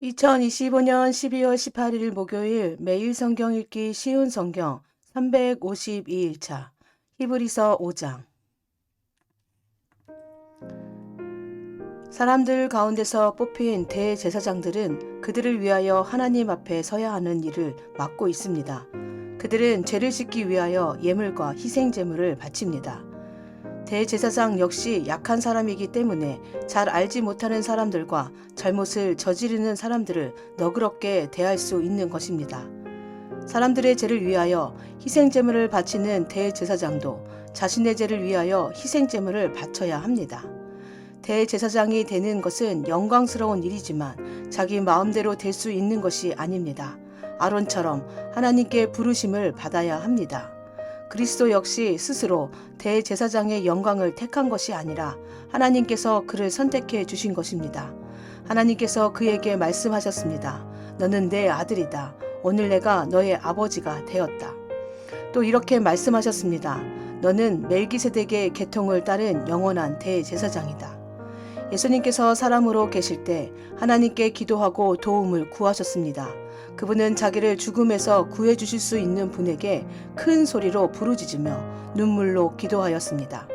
2025년 12월 18일 목요일 매일 성경 읽기 쉬운 성경 352일차 히브리서 5장. 사람들 가운데서 뽑힌 대제사장들은 그들을 위하여 하나님 앞에 서야 하는 일을 맡고 있습니다. 그들은 죄를 씻기 위하여 예물과 희생제물을 바칩니다. 대제사장 역시 약한 사람이기 때문에 잘 알지 못하는 사람들과 잘못을 저지르는 사람들을 너그럽게 대할 수 있는 것입니다. 사람들의 죄를 위하여 희생제물을 바치는 대제사장도 자신의 죄를 위하여 희생제물을 바쳐야 합니다. 대제사장이 되는 것은 영광스러운 일이지만 자기 마음대로 될 수 있는 것이 아닙니다. 아론처럼 하나님께 부르심을 받아야 합니다. 그리스도 역시 스스로 대제사장의 영광을 택한 것이 아니라 하나님께서 그를 선택해 주신 것입니다. 하나님께서 그에게 말씀하셨습니다. 너는 내 아들이다. 오늘 내가 너의 아버지가 되었다. 또 이렇게 말씀하셨습니다. 너는 멜기세덱의 계통을 따른 영원한 대제사장이다. 예수님께서 사람으로 계실 때 하나님께 기도하고 도움을 구하셨습니다. 그분은 자기를 죽음에서 구해주실 수 있는 분에게 큰 소리로 부르짖으며 눈물로 기도하였습니다.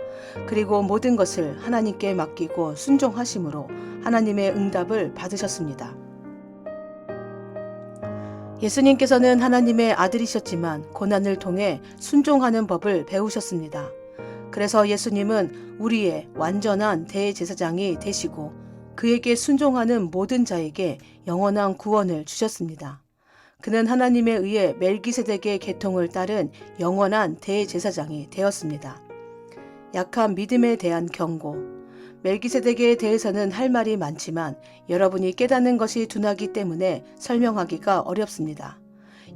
그리고 모든 것을 하나님께 맡기고 순종하심으로 하나님의 응답을 받으셨습니다. 예수님께서는 하나님의 아들이셨지만 고난을 통해 순종하는 법을 배우셨습니다. 그래서 예수님은 우리의 완전한 대제사장이 되시고 그에게 순종하는 모든 자에게 영원한 구원을 주셨습니다. 그는 하나님에 의해 멜기세덱의 계통을 따른 영원한 대제사장이 되었습니다. 약한 믿음에 대한 경고. 멜기세덱에 대해서는 할 말이 많지만 여러분이 깨닫는 것이 둔하기 때문에 설명하기가 어렵습니다.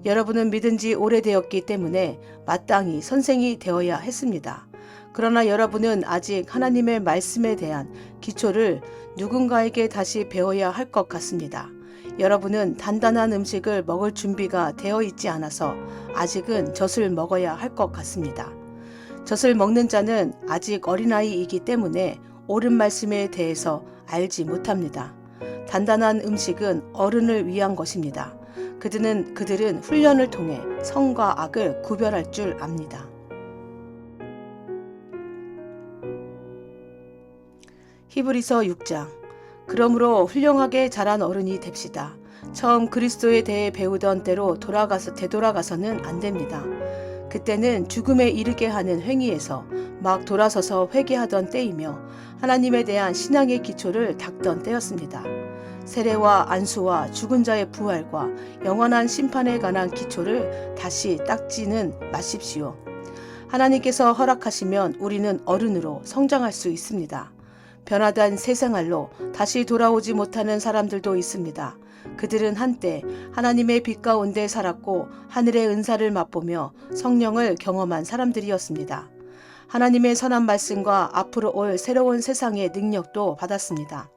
여러분은 믿은 지 오래되었기 때문에 마땅히 선생이 되어야 했습니다. 그러나 여러분은 아직 하나님의 말씀에 대한 기초를 누군가에게 다시 배워야 할 것 같습니다. 여러분은 단단한 음식을 먹을 준비가 되어 있지 않아서 아직은 젖을 먹어야 할 것 같습니다. 젖을 먹는 자는 아직 어린아이이기 때문에 옳은 말씀에 대해서 알지 못합니다. 단단한 음식은 어른을 위한 것입니다. 그들은 훈련을 통해 선과 악을 구별할 줄 압니다. 히브리서 6장. 그러므로 훌륭하게 자란 어른이 됩시다. 처음 그리스도에 대해 배우던 때로 되돌아가서는 안 됩니다. 그때는 죽음에 이르게 하는 행위에서 막 돌아서서 회개하던 때이며 하나님에 대한 신앙의 기초를 닦던 때였습니다. 세례와 안수와 죽은 자의 부활과 영원한 심판에 관한 기초를 다시 닦지는 마십시오. 하나님께서 허락하시면 우리는 어른으로 성장할 수 있습니다. 변화된 새 생활로 다시 돌아오지 못하는 사람들도 있습니다. 그들은 한때 하나님의 빛 가운데 살았고 하늘의 은사를 맛보며 성령을 경험한 사람들이었습니다. 하나님의 선한 말씀과 앞으로 올 새로운 세상의 능력도 받았습니다.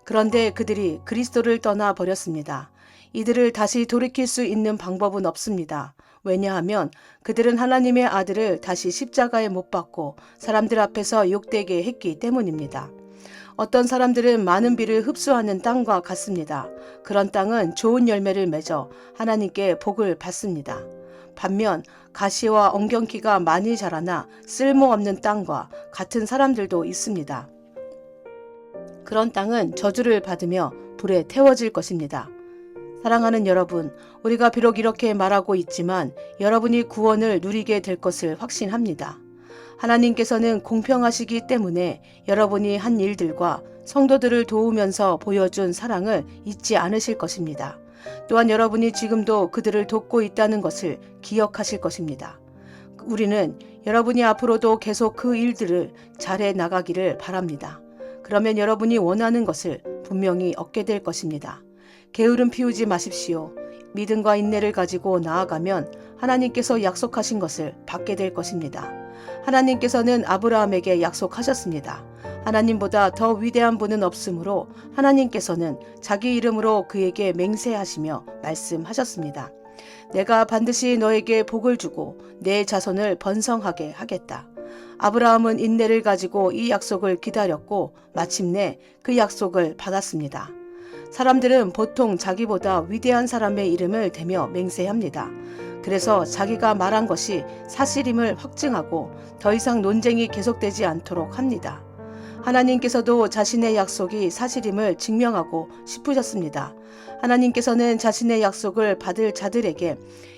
그런데 그들이 그리스도를 떠나 버렸습니다. 이들을 다시 돌이킬 수 있는 방법은 없습니다. 왜냐하면 그들은 하나님의 아들을 다시 십자가에 못 박고 사람들 앞에서 욕되게 했기 때문입니다. 어떤 사람들은 많은 비를 흡수하는 땅과 같습니다. 그런 땅은 좋은 열매를 맺어 하나님께 복을 받습니다. 반면 가시와 엉겅퀴가 많이 자라나 쓸모없는 땅과 같은 사람들도 있습니다. 그런 땅은 저주를 받으며 불에 태워질 것입니다. 사랑하는 여러분, 우리가 비록 이렇게 말하고 있지만 여러분이 구원을 누리게 될 것을 확신합니다. 하나님께서는 공평하시기 때문에 여러분이 한 일들과 성도들을 도우면서 보여준 사랑을 잊지 않으실 것입니다. 또한 여러분이 지금도 그들을 돕고 있다는 것을 기억하실 것입니다. 우리는 여러분이 앞으로도 계속 그 일들을 잘해 나가기를 바랍니다. 그러면 여러분이 원하는 것을 분명히 얻게 될 것입니다. 게으름 피우지 마십시오. 믿음과 인내를 가지고 나아가면 하나님께서 약속하신 것을 받게 될 것입니다. 하나님께서는 아브라함에게 약속하셨습니다. 하나님보다 더 위대한 분은 없으므로 하나님께서는 자기 이름으로 그에게 맹세하시며 말씀하셨습니다. 내가 반드시 너에게 복을 주고 내 자손을 번성하게 하겠다. 아브라함은 인내를 가지고 이 약속을 기다렸고 마침내 그 약속을 받았습니다. 사람들은 보통 자기보다 위대한 사람의 이름을 대며 맹세합니다. 그래서 자기가 말한 것이 사실임을 확증하고 더 이상 논쟁이 계속되지 않도록 합니다. 하나님께서도 자신의 약속이 사실임을 증명하고 싶으셨습니다. 하나님께서는 자신의 약속을 받을 자들에게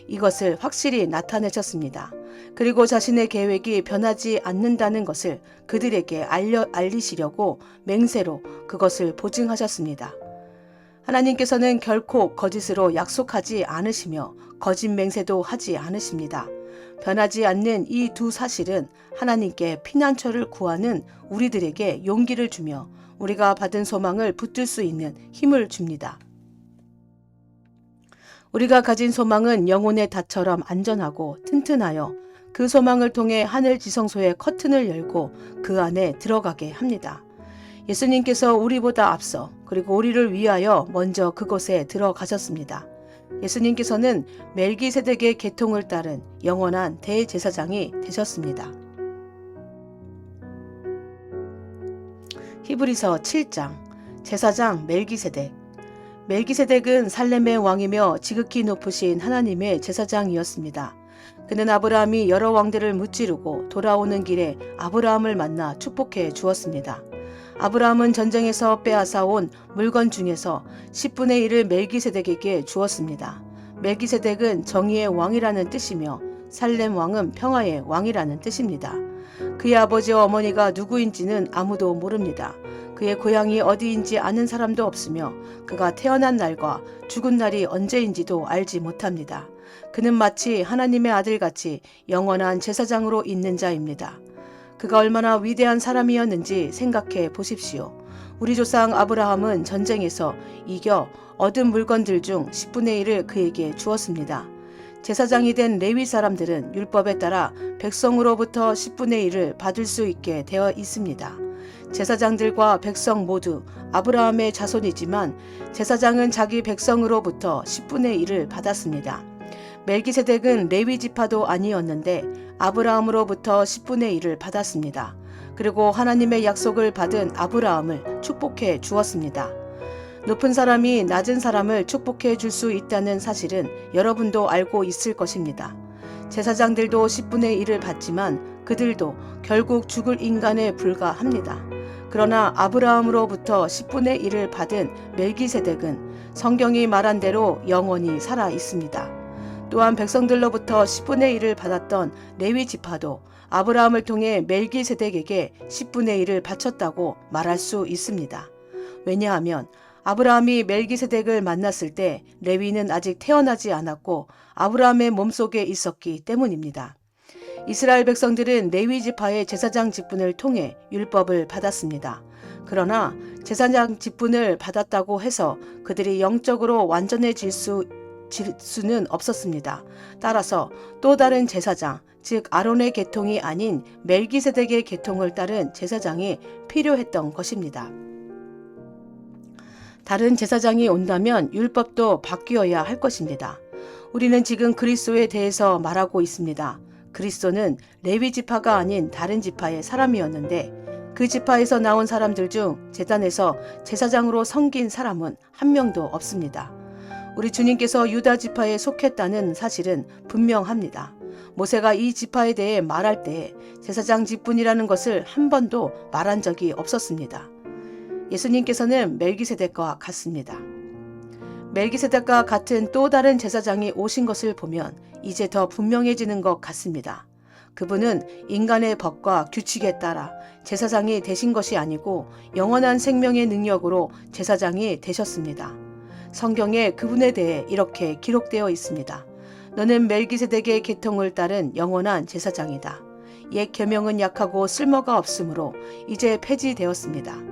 이것을 확실히 나타내셨습니다. 그리고 자신의 계획이 변하지 않는다는 것을 그들에게 알리시려고 맹세로 그것을 보증하셨습니다. 하나님께서는 결코 거짓으로 약속하지 않으시며 거짓 맹세도 하지 않으십니다. 변하지 않는 이 두 사실은 하나님께 피난처를 구하는 우리들에게 용기를 주며 우리가 받은 소망을 붙들 수 있는 힘을 줍니다. 우리가 가진 소망은 영혼의 닷처럼 안전하고 튼튼하여 그 소망을 통해 하늘 지성소의 커튼을 열고 그 안에 들어가게 합니다. 예수님께서 우리보다 앞서 그리고 우리를 위하여 먼저 그곳에 들어가셨습니다. 예수님께서는 멜기세덱의 계통을 따른 영원한 대제사장이 되셨습니다. 히브리서 7장 제사장 멜기세덱. 멜기세덱은 살렘의 왕이며 지극히 높으신 하나님의 제사장이었습니다. 그는 아브라함이 여러 왕들을 무찌르고 돌아오는 길에 아브라함을 만나 축복해 주었습니다. 아브라함은 전쟁에서 빼앗아온 물건 중에서 10분의 1을 멜기세덱에게 주었습니다. 멜기세덱은 정의의 왕이라는 뜻이며 살렘 왕은 평화의 왕이라는 뜻입니다. 그의 아버지와 어머니가 누구인지는 아무도 모릅니다. 그의 고향이 어디인지 아는 사람도 없으며 그가 태어난 날과 죽은 날이 언제인지도 알지 못합니다. 그는 마치 하나님의 아들같이 영원한 제사장으로 있는 자입니다. 그가 얼마나 위대한 사람이었는지 생각해 보십시오. 우리 조상 아브라함은 전쟁에서 이겨 얻은 물건들 중 10분의 1을 그에게 주었습니다. 제사장이 된 레위 사람들은 율법에 따라 백성으로부터 10분의 1을 받을 수 있게 되어 있습니다. 제사장들과 백성 모두 아브라함의 자손이지만 제사장은 자기 백성으로부터 10분의 1을 받았습니다. 멜기세덱은 레위 지파도 아니었는데 아브라함으로부터 10분의 1을 받았습니다. 그리고 하나님의 약속을 받은 아브라함을 축복해 주었습니다. 높은 사람이 낮은 사람을 축복해 줄 수 있다는 사실은 여러분도 알고 있을 것입니다. 제사장들도 10분의 1을 받지만 그들도 결국 죽을 인간에 불과합니다. 그러나 아브라함으로부터 10분의 1을 받은 멜기세덱은 성경이 말한 대로 영원히 살아 있습니다. 또한 백성들로부터 10분의 1을 받았던 레위 지파도 아브라함을 통해 멜기세덱에게 10분의 1을 바쳤다고 말할 수 있습니다. 왜냐하면 아브라함이 멜기세덱을 만났을 때 레위는 아직 태어나지 않았고 아브라함의 몸속에 있었기 때문입니다. 이스라엘 백성들은 레위 지파의 제사장 직분을 통해 율법을 받았습니다. 그러나 제사장 직분을 받았다고 해서 그들이 영적으로 완전해질 수는 없었습니다. 따라서 또 다른 제사장, 즉 아론의 계통이 아닌 멜기세덱의 계통을 따른 제사장이 필요했던 것입니다. 다른 제사장이 온다면 율법도 바뀌어야 할 것입니다. 우리는 지금 그리스도에 대해서 말하고 있습니다. 그리스도는 레위 지파가 아닌 다른 지파의 사람이었는데 그 지파에서 나온 사람들 중 제단에서 제사장으로 섬긴 사람은 한 명도 없습니다. 우리 주님께서 유다 지파에 속했다는 사실은 분명합니다. 모세가 이 지파에 대해 말할 때 제사장 직분이라는 것을 한 번도 말한 적이 없었습니다. 예수님께서는 멜기세덱과 같습니다. 멜기세덱과 같은 또 다른 제사장이 오신 것을 보면 이제 더 분명해지는 것 같습니다. 그분은 인간의 법과 규칙에 따라 제사장이 되신 것이 아니고 영원한 생명의 능력으로 제사장이 되셨습니다. 성경에 그분에 대해 이렇게 기록되어 있습니다. 너는 멜기세덱의 계통을 따른 영원한 제사장이다. 옛 계명은 약하고 쓸모가 없으므로 이제 폐지되었습니다.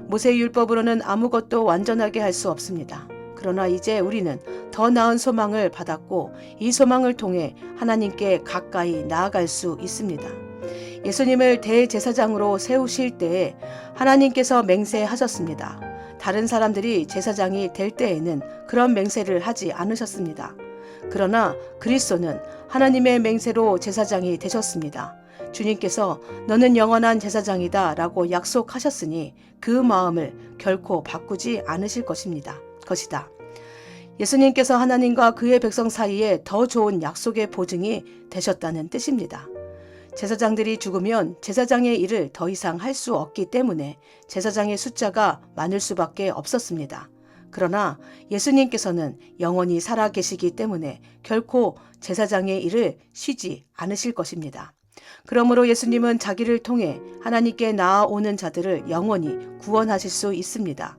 모세의 율법으로는 아무것도 완전하게 할 수 없습니다. 그러나 이제 우리는 더 나은 소망을 받았고 이 소망을 통해 하나님께 가까이 나아갈 수 있습니다. 예수님을 대제사장으로 세우실 때에 하나님께서 맹세하셨습니다. 다른 사람들이 제사장이 될 때에는 그런 맹세를 하지 않으셨습니다. 그러나 그리스도는 하나님의 맹세로 제사장이 되셨습니다. 주님께서 너는 영원한 제사장이다 라고 약속하셨으니 그 마음을 결코 바꾸지 않으실 것입니다. 것이다. 예수님께서 하나님과 그의 백성 사이에 더 좋은 약속의 보증이 되셨다는 뜻입니다. 제사장들이 죽으면 제사장의 일을 더 이상 할 수 없기 때문에 제사장의 숫자가 많을 수밖에 없었습니다. 그러나 예수님께서는 영원히 살아 계시기 때문에 결코 제사장의 일을 쉬지 않으실 것입니다. 그러므로 예수님은 자기를 통해 하나님께 나아오는 자들을 영원히 구원하실 수 있습니다.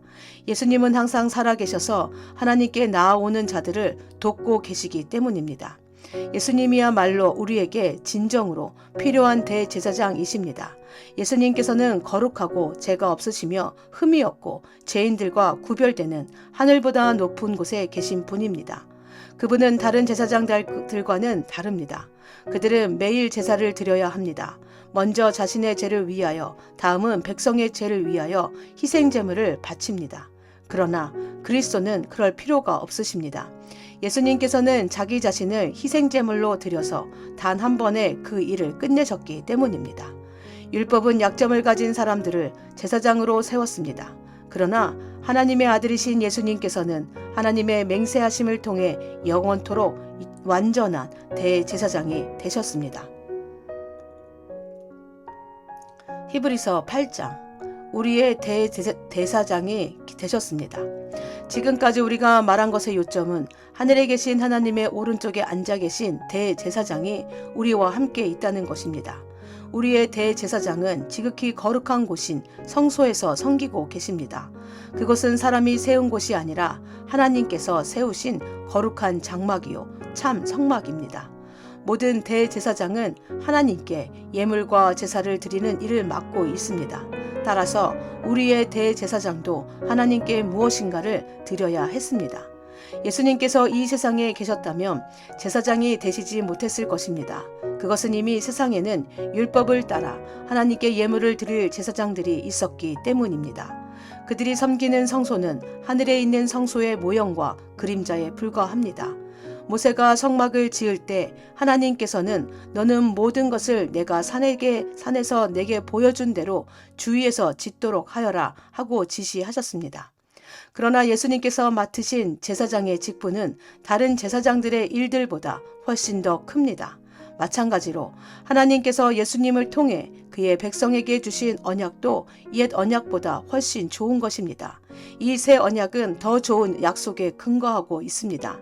예수님은 항상 살아계셔서 하나님께 나아오는 자들을 돕고 계시기 때문입니다. 예수님이야말로 우리에게 진정으로 필요한 대제사장이십니다. 예수님께서는 거룩하고 죄가 없으시며 흠이 없고 죄인들과 구별되는 하늘보다 높은 곳에 계신 분입니다. 그분은 다른 제사장들과는 다릅니다. 그들은 매일 제사를 드려야 합니다. 먼저 자신의 죄를 위하여, 다음은 백성의 죄를 위하여 희생제물을 바칩니다. 그러나 그리스도는 그럴 필요가 없으십니다. 예수님께서는 자기 자신을 희생제물로 드려서 단 한 번에 그 일을 끝내셨기 때문입니다. 율법은 약점을 가진 사람들을 제사장으로 세웠습니다. 그러나 하나님의 아들이신 예수님께서는 하나님의 맹세하심을 통해 영원토록 완전한 대제사장이 되셨습니다. 히브리서 8장 우리의 대제사장이 되셨습니다. 지금까지 우리가 말한 것의 요점은 하늘에 계신 하나님의 오른쪽에 앉아 계신 대제사장이 우리와 함께 있다는 것입니다. 우리의 대제사장은 지극히 거룩한 곳인 성소에서 섬기고 계십니다. 그것은 사람이 세운 곳이 아니라 하나님께서 세우신 거룩한 장막이요 참 성막입니다. 모든 대제사장은 하나님께 예물과 제사를 드리는 일을 맡고 있습니다. 따라서 우리의 대제사장도 하나님께 무엇인가를 드려야 했습니다. 예수님께서 이 세상에 계셨다면 제사장이 되시지 못했을 것입니다. 그것은 이미 세상에는 율법을 따라 하나님께 예물을 드릴 제사장들이 있었기 때문입니다. 그들이 섬기는 성소는 하늘에 있는 성소의 모형과 그림자에 불과합니다. 모세가 성막을 지을 때 하나님께서는 너는 모든 것을 내가 산에서 내게 보여준 대로 주위에서 짓도록 하여라 하고 지시하셨습니다. 그러나 예수님께서 맡으신 제사장의 직분은 다른 제사장들의 일들보다 훨씬 더 큽니다. 마찬가지로 하나님께서 예수님을 통해 그의 백성에게 주신 언약도 옛 언약보다 훨씬 좋은 것입니다. 이 새 언약은 더 좋은 약속에 근거하고 있습니다.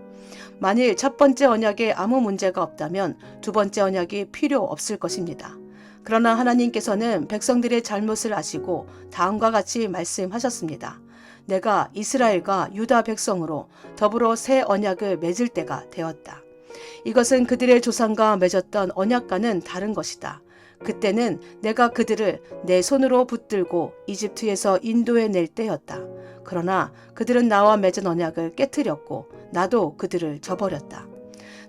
만일 첫 번째 언약에 아무 문제가 없다면 두 번째 언약이 필요 없을 것입니다. 그러나 하나님께서는 백성들의 잘못을 아시고 다음과 같이 말씀하셨습니다. 내가 이스라엘과 유다 백성으로 더불어 새 언약을 맺을 때가 되었다. 이것은 그들의 조상과 맺었던 언약과는 다른 것이다. 그때는 내가 그들을 내 손으로 붙들고 이집트에서 인도해 낼 때였다. 그러나 그들은 나와 맺은 언약을 깨뜨렸고 나도 그들을 저버렸다.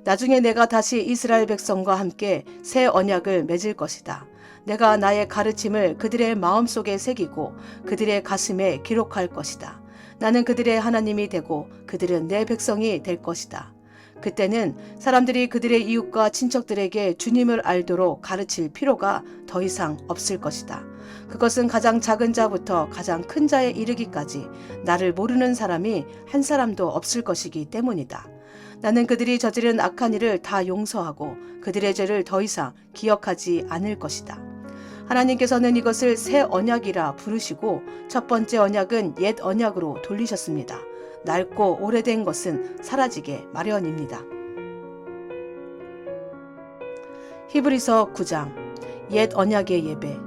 나중에 내가 다시 이스라엘 백성과 함께 새 언약을 맺을 것이다. 내가 나의 가르침을 그들의 마음속에 새기고 그들의 가슴에 기록할 것이다. 나는 그들의 하나님이 되고 그들은 내 백성이 될 것이다. 그때는 사람들이 그들의 이웃과 친척들에게 주님을 알도록 가르칠 필요가 더 이상 없을 것이다. 그것은 가장 작은 자부터 가장 큰 자에 이르기까지 나를 모르는 사람이 한 사람도 없을 것이기 때문이다. 나는 그들이 저지른 악한 일을 다 용서하고 그들의 죄를 더 이상 기억하지 않을 것이다. 하나님께서는 이것을 새 언약이라 부르시고 첫 번째 언약은 옛 언약으로 돌리셨습니다. 낡고 오래된 것은 사라지게 마련입니다. 히브리서 9장 옛 언약의 예배.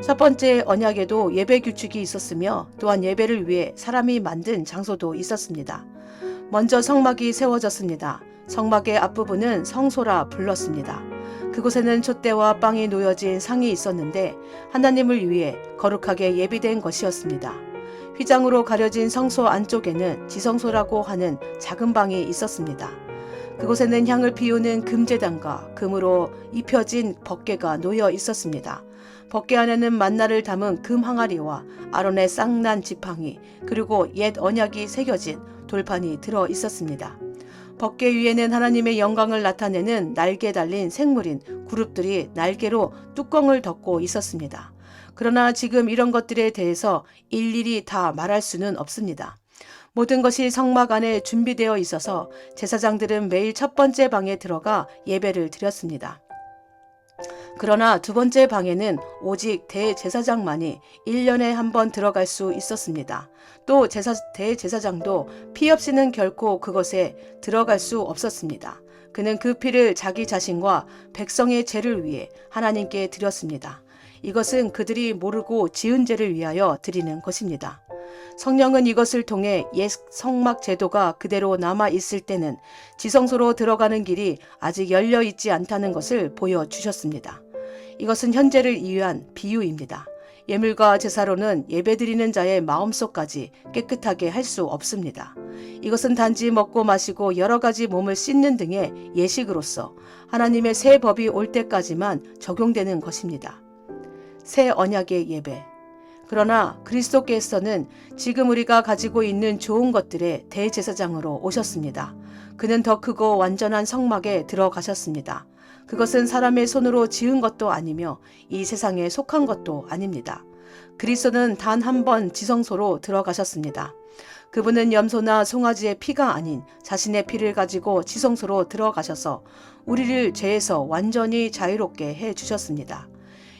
첫 번째 언약에도 예배 규칙이 있었으며 또한 예배를 위해 사람이 만든 장소도 있었습니다. 먼저 성막이 세워졌습니다. 성막의 앞부분은 성소라 불렀습니다. 그곳에는 촛대와 빵이 놓여진 상이 있었는데 하나님을 위해 거룩하게 예비된 것이었습니다. 휘장으로 가려진 성소 안쪽에는 지성소라고 하는 작은 방이 있었습니다. 그곳에는 향을 피우는 금제단과 금으로 입혀진 벗개가 놓여 있었습니다. 벗개 안에는 만나를 담은 금 항아리와 아론의 쌍난 지팡이 그리고 옛 언약이 새겨진 돌판이 들어 있었습니다. 벗개 위에는 하나님의 영광을 나타내는 날개 달린 생물인 그룹들이 날개로 뚜껑을 덮고 있었습니다. 그러나 지금 이런 것들에 대해서 일일이 다 말할 수는 없습니다. 모든 것이 성막 안에 준비되어 있어서 제사장들은 매일 첫 번째 방에 들어가 예배를 드렸습니다. 그러나 두 번째 방에는 오직 대제사장만이 1년에 한 번 들어갈 수 있었습니다. 또 대제사장도 피 없이는 결코 그것에 들어갈 수 없었습니다. 그는 그 피를 자기 자신과 백성의 죄를 위해 하나님께 드렸습니다. 이것은 그들이 모르고 지은 죄를 위하여 드리는 것입니다. 성령은 이것을 통해 옛 성막 제도가 그대로 남아 있을 때는 지성소로 들어가는 길이 아직 열려 있지 않다는 것을 보여주셨습니다. 이것은 현재를 이유한 비유입니다. 예물과 제사로는 예배드리는 자의 마음속까지 깨끗하게 할 수 없습니다. 이것은 단지 먹고 마시고 여러 가지 몸을 씻는 등의 예식으로서 하나님의 새 법이 올 때까지만 적용되는 것입니다. 새 언약의 예배. 그러나 그리스도께서는 지금 우리가 가지고 있는 좋은 것들의 대제사장으로 오셨습니다. 그는 더 크고 완전한 성막에 들어가셨습니다. 그것은 사람의 손으로 지은 것도 아니며 이 세상에 속한 것도 아닙니다. 그리스도는 단 한 번 지성소로 들어가셨습니다. 그분은 염소나 송아지의 피가 아닌 자신의 피를 가지고 지성소로 들어가셔서 우리를 죄에서 완전히 자유롭게 해 주셨습니다.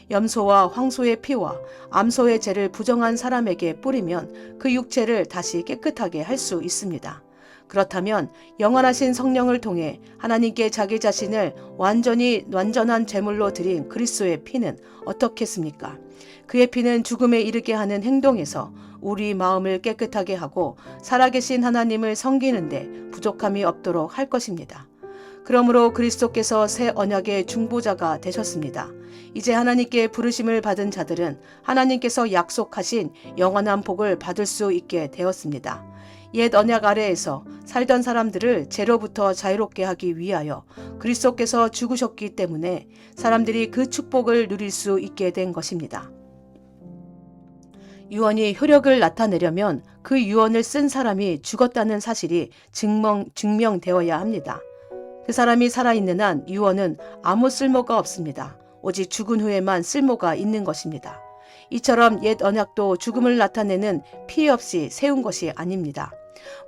염소와 황소의 피와 암소의 죄를 부정한 사람에게 뿌리면 그 육체를 다시 깨끗하게 할 수 있습니다. 그렇다면 영원하신 성령을 통해 하나님께 자기 자신을 완전한 제물로 드린 그리스도의 피는 어떻겠습니까? 그의 피는 죽음에 이르게 하는 행동에서 우리 마음을 깨끗하게 하고 살아계신 하나님을 섬기는데 부족함이 없도록 할 것입니다. 그러므로 그리스도께서 새 언약의 중보자가 되셨습니다. 이제 하나님께 부르심을 받은 자들은 하나님께서 약속하신 영원한 복을 받을 수 있게 되었습니다. 옛 언약 아래에서 살던 사람들을 죄로부터 자유롭게 하기 위하여 그리스도께서 죽으셨기 때문에 사람들이 그 축복을 누릴 수 있게 된 것입니다. 유언이 효력을 나타내려면 그 유언을 쓴 사람이 죽었다는 사실이 증명되어야 합니다. 그 사람이 살아있는 한 유언은 아무 쓸모가 없습니다. 오직 죽은 후에만 쓸모가 있는 것입니다. 이처럼 옛 언약도 죽음을 나타내는 피 없이 세운 것이 아닙니다.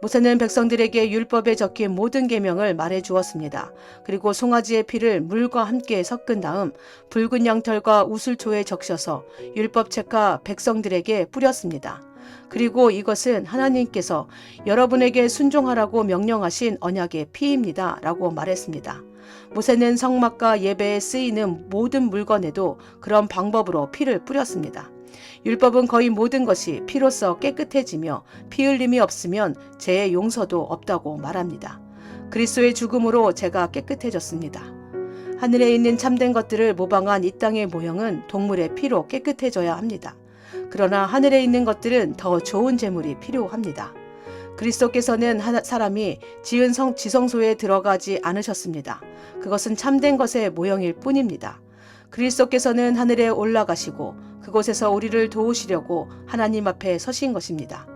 모세는 백성들에게 율법에 적힌 모든 계명을 말해 주었습니다. 그리고 송아지의 피를 물과 함께 섞은 다음 붉은 양털과 우슬초에 적셔서 율법책과 백성들에게 뿌렸습니다. 그리고 이것은 하나님께서 여러분에게 순종하라고 명령하신 언약의 피입니다 라고 말했습니다. 모세는 성막과 예배에 쓰이는 모든 물건에도 그런 방법으로 피를 뿌렸습니다. 율법은 거의 모든 것이 피로써 깨끗해지며 피 흘림이 없으면 죄의 용서도 없다고 말합니다. 그리스도의 죽음으로 죄가 깨끗해졌습니다. 하늘에 있는 참된 것들을 모방한 이 땅의 모형은 동물의 피로 깨끗해져야 합니다. 그러나 하늘에 있는 것들은 더 좋은 제물이 필요합니다. 그리스도께서는 사람이 지은 지성소에 들어가지 않으셨습니다. 그것은 참된 것의 모형일 뿐입니다. 그리스도께서는 하늘에 올라가시고 그곳에서 우리를 도우시려고 하나님 앞에 서신 것입니다.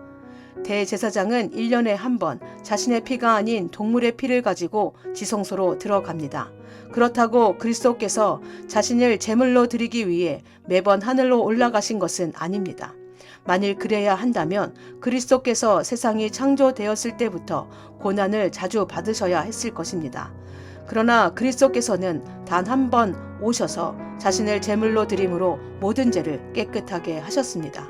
대제사장은 1년에 한 번 자신의 피가 아닌 동물의 피를 가지고 지성소로 들어갑니다. 그렇다고 그리스도께서 자신을 제물로 드리기 위해 매번 하늘로 올라가신 것은 아닙니다. 만일 그래야 한다면 그리스도께서 세상이 창조되었을 때부터 고난을 자주 받으셔야 했을 것입니다. 그러나 그리스도께서는 단 한 번 오셔서 자신을 제물로 드림으로 모든 죄를 깨끗하게 하셨습니다.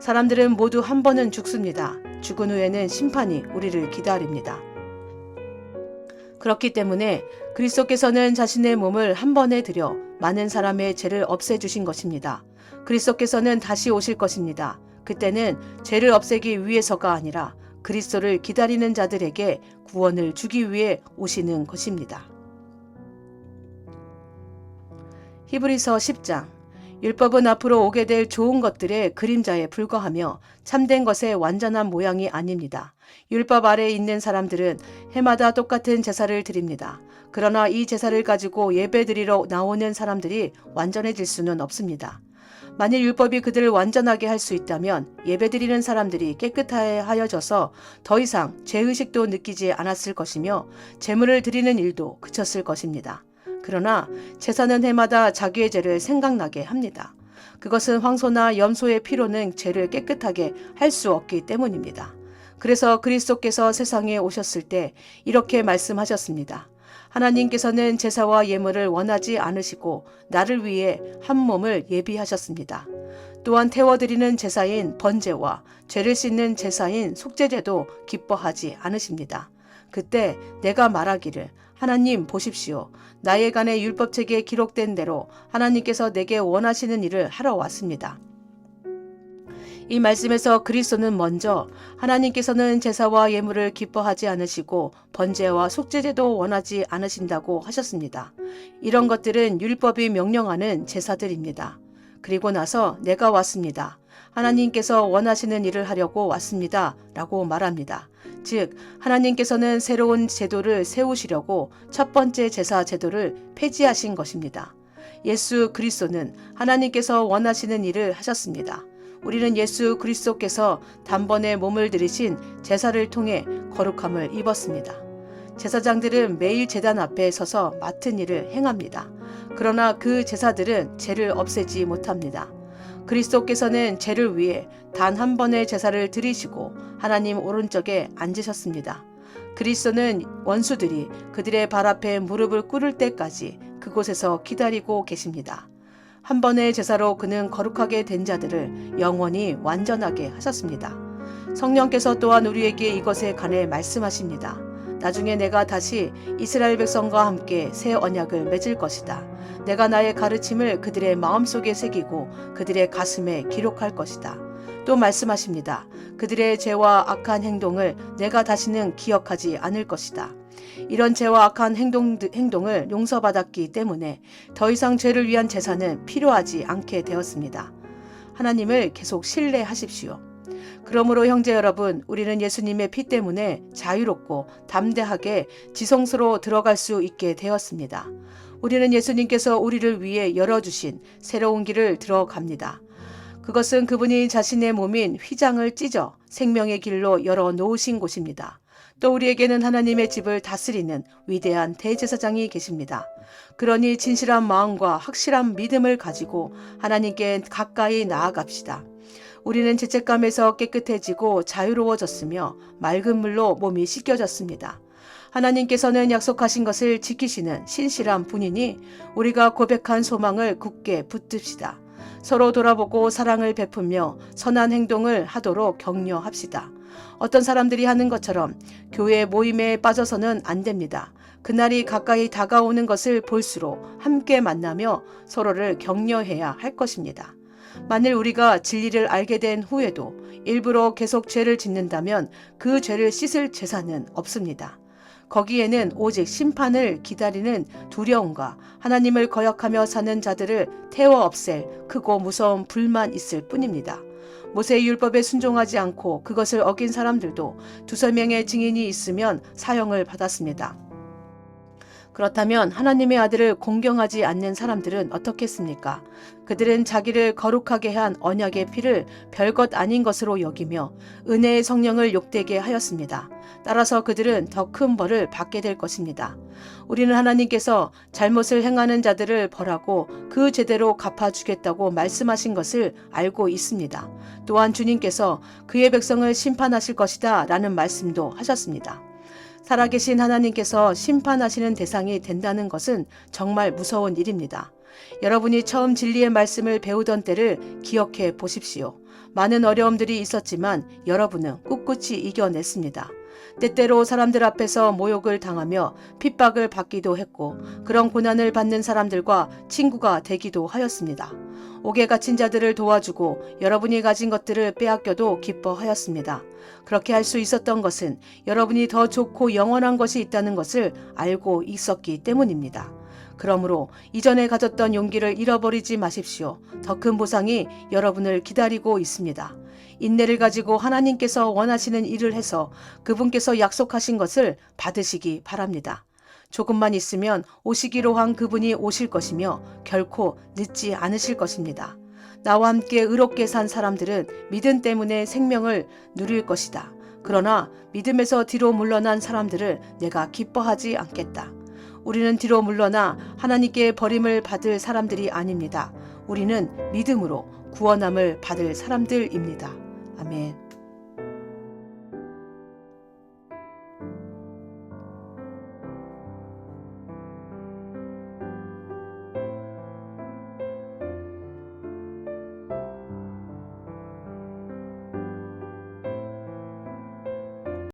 사람들은 모두 한 번은 죽습니다. 죽은 후에는 심판이 우리를 기다립니다. 그렇기 때문에 그리스도께서는 자신의 몸을 한 번에 들여 많은 사람의 죄를 없애주신 것입니다. 그리스도께서는 다시 오실 것입니다. 그때는 죄를 없애기 위해서가 아니라 그리스도를 기다리는 자들에게 구원을 주기 위해 오시는 것입니다. 히브리서 10장. 율법은 앞으로 오게 될 좋은 것들의 그림자에 불과하며 참된 것의 완전한 모양이 아닙니다. 율법 아래에 있는 사람들은 해마다 똑같은 제사를 드립니다. 그러나 이 제사를 가지고 예배드리러 나오는 사람들이 완전해질 수는 없습니다. 만일 율법이 그들을 완전하게 할 수 있다면 예배드리는 사람들이 깨끗하여져서 더 이상 죄의식도 느끼지 않았을 것이며 제물을 드리는 일도 그쳤을 것입니다. 그러나 제사는 해마다 자기의 죄를 생각나게 합니다. 그것은 황소나 염소의 피로는 죄를 깨끗하게 할 수 없기 때문입니다. 그래서 그리스도께서 세상에 오셨을 때 이렇게 말씀하셨습니다. 하나님께서는 제사와 예물을 원하지 않으시고 나를 위해 한 몸을 예비하셨습니다. 또한 태워드리는 제사인 번제와 죄를 씻는 제사인 속죄제도 기뻐하지 않으십니다. 그때 내가 말하기를 하나님 보십시오. 나에 관해 율법책에 기록된 대로 하나님께서 내게 원하시는 일을 하러 왔습니다. 이 말씀에서 그리스도는 먼저 하나님께서는 제사와 예물을 기뻐하지 않으시고 번제와 속죄제도 원하지 않으신다고 하셨습니다. 이런 것들은 율법이 명령하는 제사들입니다. 그리고 나서 내가 왔습니다. 하나님께서 원하시는 일을 하려고 왔습니다. 라고 말합니다. 즉 하나님께서는 새로운 제도를 세우시려고 첫 번째 제사 제도를 폐지하신 것입니다. 예수 그리스도는 하나님께서 원하시는 일을 하셨습니다. 우리는 예수 그리스도께서 단번에 몸을 들이신 제사를 통해 거룩함을 입었습니다. 제사장들은 매일 제단 앞에 서서 맡은 일을 행합니다. 그러나 그 제사들은 죄를 없애지 못합니다. 그리스도께서는 죄를 위해 단 한 번의 제사를 드리시고 하나님 오른쪽에 앉으셨습니다. 그리스도는 원수들이 그들의 발 앞에 무릎을 꿇을 때까지 그곳에서 기다리고 계십니다. 한 번의 제사로 그는 거룩하게 된 자들을 영원히 완전하게 하셨습니다. 성령께서 또한 우리에게 이것에 관해 말씀하십니다. 나중에 내가 다시 이스라엘 백성과 함께 새 언약을 맺을 것이다. 내가 나의 가르침을 그들의 마음속에 새기고 그들의 가슴에 기록할 것이다. 또 말씀하십니다. 그들의 죄와 악한 행동을 내가 다시는 기억하지 않을 것이다. 이런 죄와 악한 행동을 용서받았기 때문에 더 이상 죄를 위한 제사는 필요하지 않게 되었습니다. 하나님을 계속 신뢰하십시오. 그러므로 형제 여러분, 우리는 예수님의 피 때문에 자유롭고 담대하게 지성소로 들어갈 수 있게 되었습니다. 우리는 예수님께서 우리를 위해 열어주신 새로운 길을 들어갑니다. 그것은 그분이 자신의 몸인 휘장을 찢어 생명의 길로 열어놓으신 곳입니다. 또 우리에게는 하나님의 집을 다스리는 위대한 대제사장이 계십니다. 그러니 진실한 마음과 확실한 믿음을 가지고 하나님께 가까이 나아갑시다. 우리는 죄책감에서 깨끗해지고 자유로워졌으며 맑은 물로 몸이 씻겨졌습니다. 하나님께서는 약속하신 것을 지키시는 신실한 분이니 우리가 고백한 소망을 굳게 붙듭시다. 서로 돌아보고 사랑을 베풀며 선한 행동을 하도록 격려합시다. 어떤 사람들이 하는 것처럼 교회 모임에 빠져서는 안 됩니다. 그날이 가까이 다가오는 것을 볼수록 함께 만나며 서로를 격려해야 할 것입니다. 만일 우리가 진리를 알게 된 후에도 일부러 계속 죄를 짓는다면 그 죄를 씻을 제사는 없습니다. 거기에는 오직 심판을 기다리는 두려움과 하나님을 거역하며 사는 자들을 태워 없앨 크고 무서운 불만 있을 뿐입니다. 모세의 율법에 순종하지 않고 그것을 어긴 사람들도 2~3명의 증인이 있으면 사형을 받았습니다. 그렇다면 하나님의 아들을 공경하지 않는 사람들은 어떻겠습니까? 그들은 자기를 거룩하게 한 언약의 피를 별것 아닌 것으로 여기며 은혜의 성령을 욕되게 하였습니다. 따라서 그들은 더 큰 벌을 받게 될 것입니다. 우리는 하나님께서 잘못을 행하는 자들을 벌하고 그 제대로 갚아주겠다고 말씀하신 것을 알고 있습니다. 또한 주님께서 그의 백성을 심판하실 것이다 라는 말씀도 하셨습니다. 살아계신 하나님께서 심판하시는 대상이 된다는 것은 정말 무서운 일입니다. 여러분이 처음 진리의 말씀을 배우던 때를 기억해 보십시오. 많은 어려움들이 있었지만 여러분은 꿋꿋이 이겨냈습니다. 때때로 사람들 앞에서 모욕을 당하며 핍박을 받기도 했고 그런 고난을 받는 사람들과 친구가 되기도 하였습니다. 옥에 갇힌 자들을 도와주고 여러분이 가진 것들을 빼앗겨도 기뻐하였습니다. 그렇게 할 수 있었던 것은 여러분이 더 좋고 영원한 것이 있다는 것을 알고 있었기 때문입니다. 그러므로 이전에 가졌던 용기를 잃어버리지 마십시오. 더 큰 보상이 여러분을 기다리고 있습니다. 인내를 가지고 하나님께서 원하시는 일을 해서 그분께서 약속하신 것을 받으시기 바랍니다. 조금만 있으면 오시기로 한 그분이 오실 것이며 결코 늦지 않으실 것입니다. 나와 함께 의롭게 산 사람들은 믿음 때문에 생명을 누릴 것이다. 그러나 믿음에서 뒤로 물러난 사람들을 내가 기뻐하지 않겠다. 우리는 뒤로 물러나 하나님께 버림을 받을 사람들이 아닙니다. 우리는 믿음으로 구원함을 받을 사람들입니다. 아멘.